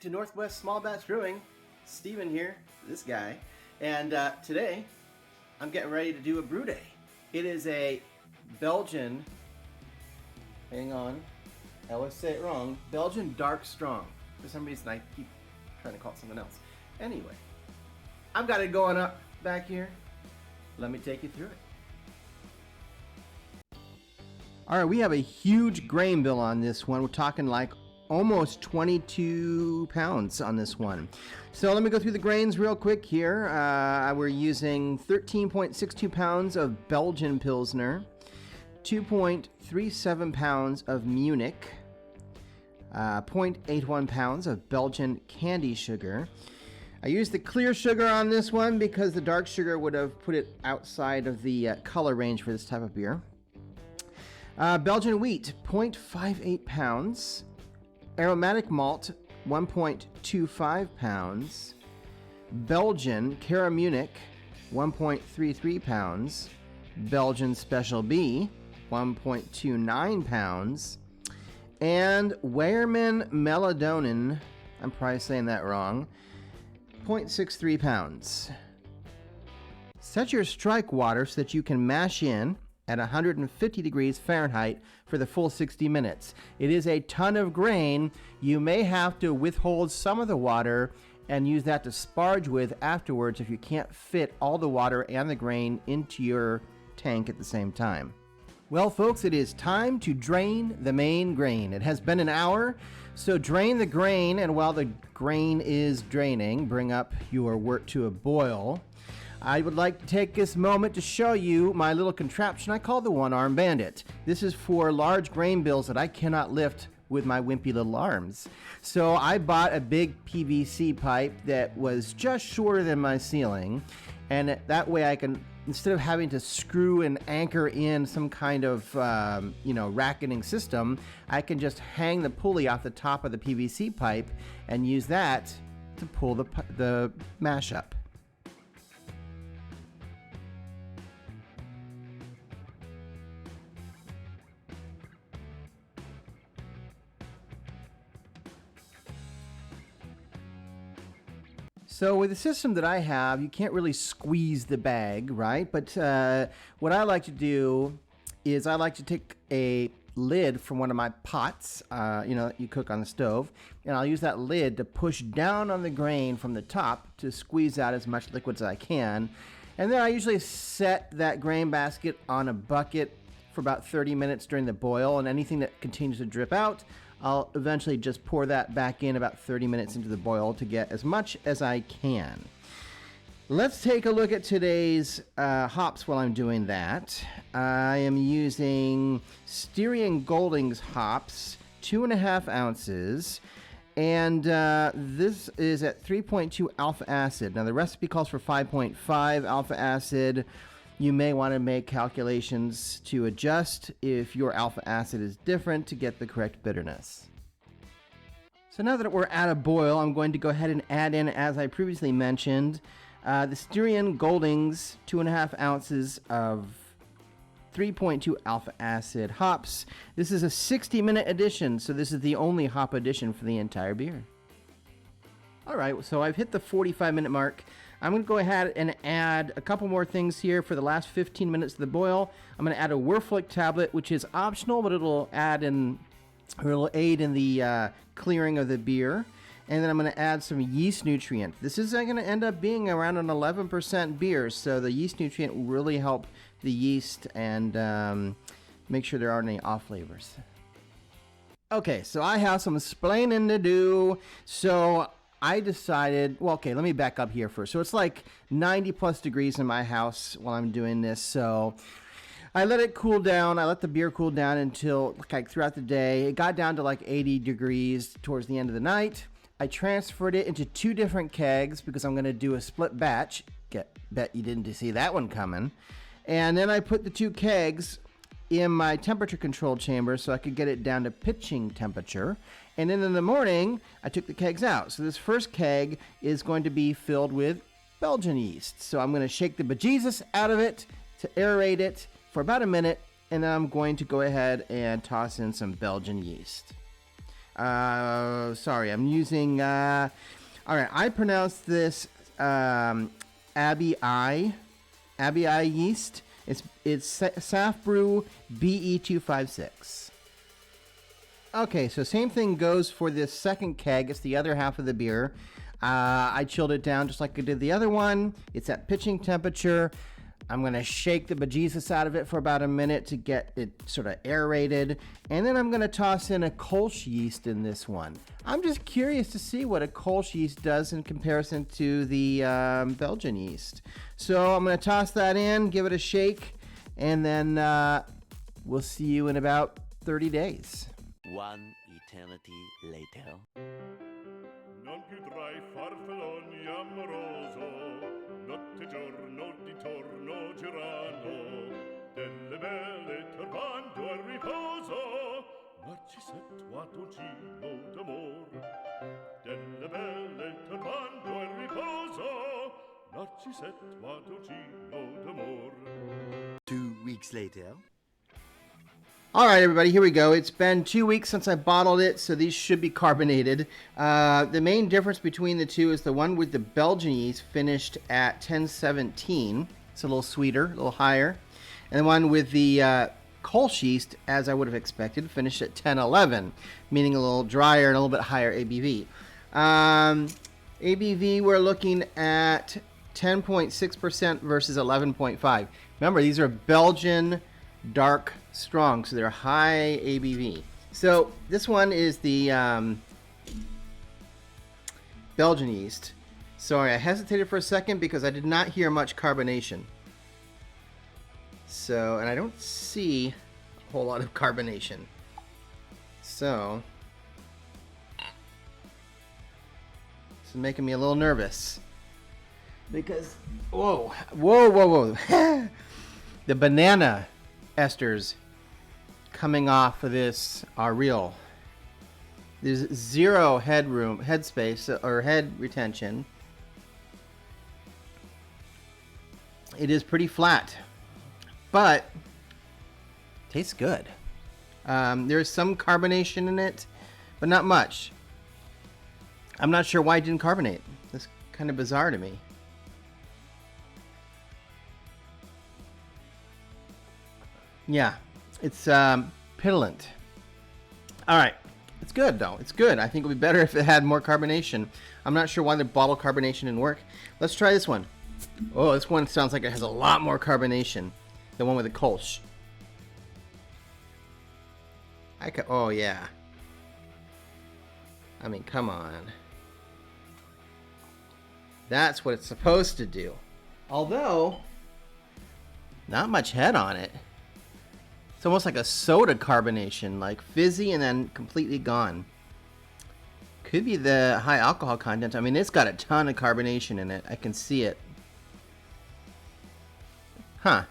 to Northwest Small Batch Brewing. Steven here, this guy, and today I'm getting ready to do a brew day. It is a Belgian, hang on, I always say it wrong, Belgian Dark Strong. For some reason I keep trying to call it something else. Anyway, I've got it going up back here. Let me take you through it. All right, we have a huge grain bill on this one. We're talking like almost 22 pounds on this one. So let me go through the grains real quick here. We're using 13.62 pounds of Belgian Pilsner, 2.37 pounds of Munich, 0.81 pounds of Belgian Candi sugar. I used the clear sugar on this one because the dark sugar would have put it outside of the color range for this type of beer. Belgian wheat, 0.58 pounds. Aromatic malt, 1.25 pounds. Belgian CaraMunich, 1.33 pounds. Belgian Special B, 1.29 pounds. And Wehrmann Melanoidin, I'm probably saying that wrong, 0.63 pounds. Set your strike water so that you can mash in at 150 degrees Fahrenheit for the full 60 minutes. It is a ton of grain. You may have to withhold some of the water and use that to sparge with afterwards if you can't fit all the water and the grain into your tank at the same time. Well, folks, it is time to drain the main grain. It has been an hour, so drain the grain, and while the grain is draining, bring up your wort to a boil. I would like to take this moment to show you my little contraption I call the one-arm bandit. This is for large grain bills that I cannot lift with my wimpy little arms. So I bought a big PVC pipe that was just shorter than my ceiling, and that way I can, instead of having to screw and anchor in some kind of racketing system, I can just hang the pulley off the top of the PVC pipe and use that to pull the mash up. So with the system that I have, you can't really squeeze the bag, right? But what I like to do is I like to take a lid from one of my pots, that you cook on the stove, and I'll use that lid to push down on the grain from the top to squeeze out as much liquid as I can. And then I usually set that grain basket on a bucket for about 30 minutes during the boil, and anything that continues to drip out, I'll eventually just pour that back in about 30 minutes into the boil to get as much as I can. Let's take a look at today's hops while I'm doing that. I am using Styrian Goldings hops, 2.5 ounces, and this is at 3.2 alpha acid. Now the recipe calls for 5.5 alpha acid. You may want to make calculations to adjust if your alpha acid is different to get the correct bitterness. So now that we're at a boil, I'm going to go ahead and add in, as I previously mentioned, the Styrian Goldings 2.5 ounces of 3.2 alpha acid hops. This is a 60-minute addition, so this is the only hop addition for the entire beer. All right, so I've hit the 45-minute mark. I'm going to go ahead and add a couple more things here for the last 15 minutes of the boil. I'm going to add a Whirlfloc tablet, which is optional, but it'll aid in the clearing of the beer. And then I'm going to add some yeast nutrient. This is going to end up being around an 11% beer, so the yeast nutrient will really help the yeast and make sure there aren't any off flavors. Okay, so I have some explaining to do. So I decided, let me back up here first. So it's like 90 plus degrees in my house while I'm doing this. So I let it cool down. I let the beer cool down until throughout the day. It got down to like 80 degrees towards the end of the night. I transferred it into 2 different kegs because I'm going to do a split batch. Bet you didn't see that one coming. And then I put the 2 kegs in my temperature control chamber so I could get it down to pitching temperature. And then in the morning, I took the kegs out. So this first keg is going to be filled with Belgian yeast. So I'm going to shake the bejesus out of it to aerate it for about a minute, and then I'm going to go ahead and toss in some Belgian yeast. Sorry, I'm using, all right, I pronounce this ABI yeast. It's SAF Brew BE256. Okay, so same thing goes for this second keg. It's the other half of the beer. I chilled it down just like I did the other one. It's at pitching temperature. I'm going to shake the bejesus out of it for about a minute to get it sort of aerated. And then I'm going to toss in a Kolsch yeast in this one. I'm just curious to see what a Kolsch yeast does in comparison to the Belgian yeast. So I'm going to toss that in, give it a shake, and then we'll see you in about 30 days. One eternity later. Non più tra I farfalloni amoroso, notte giorno di torno girano, delle belle turbando al riposo, Narcisetto a dolcino d'amor. Delle belle turbando al riposo, Narcisetto a dolcino d'amor. 2 weeks later. All right, everybody, here we go. It's been 2 weeks since I bottled it, so these should be carbonated. The main difference between the two is the one with the Belgian yeast finished at 1017. It's a little sweeter, a little higher. And the one with the Kolsch yeast, as I would have expected, finished at 1011, meaning a little drier and a little bit higher ABV. ABV, we're looking at 10.6% versus 11.5. Remember, these are Belgian dark strong, so they're high ABV. So this one is the Belgian yeast. Sorry, I hesitated for a second because I did not hear much carbonation. So, and I don't see a whole lot of carbonation. So, this is making me a little nervous. Because, whoa. The banana esters coming off of this are real. There's zero head space, or head retention. It is pretty flat, but tastes good. There's some carbonation in it, but not much. I'm not sure why it didn't carbonate. That's kind of bizarre to me. Yeah, it's petulant. All right, it's good though. It's good. I think it would be better if it had more carbonation. I'm not sure why the bottle carbonation didn't work. Let's try this one. Oh, this one sounds like it has a lot more carbonation. The one with the Kolsch. Oh yeah. I mean, come on. That's what it's supposed to do. Although, not much head on it. It's almost like a soda carbonation, like fizzy and then completely gone. Could be the high alcohol content. I mean, it's got a ton of carbonation in it. I can see it. Huh.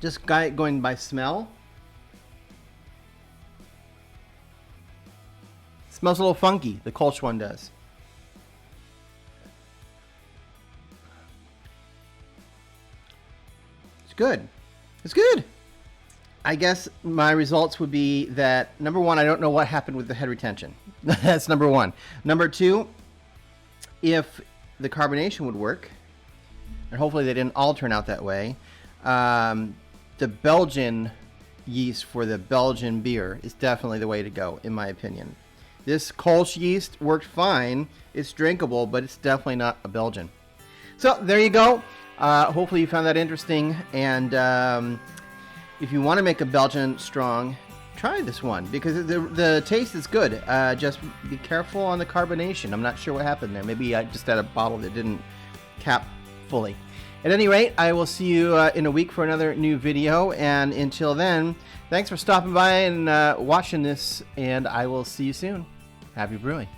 Just going by smell. Smells a little funky. The Kolsch one does. It's good. It's good. I guess my results would be that, number one, I don't know what happened with the head retention. That's number one. Number two, if the carbonation would work, and hopefully they didn't all turn out that way, the Belgian yeast for the Belgian beer is definitely the way to go, in my opinion. This Kolsch yeast worked fine. It's drinkable, but it's definitely not a Belgian. So there you go. Hopefully you found that interesting, and if you want to make a Belgian strong, try this one because the taste is good. Just be careful on the carbonation. I'm not sure what happened there. Maybe I just had a bottle that didn't cap fully. At any rate, I will see you in a week for another new video, and until then, thanks for stopping by and watching this, and I will see you soon. Happy brewing.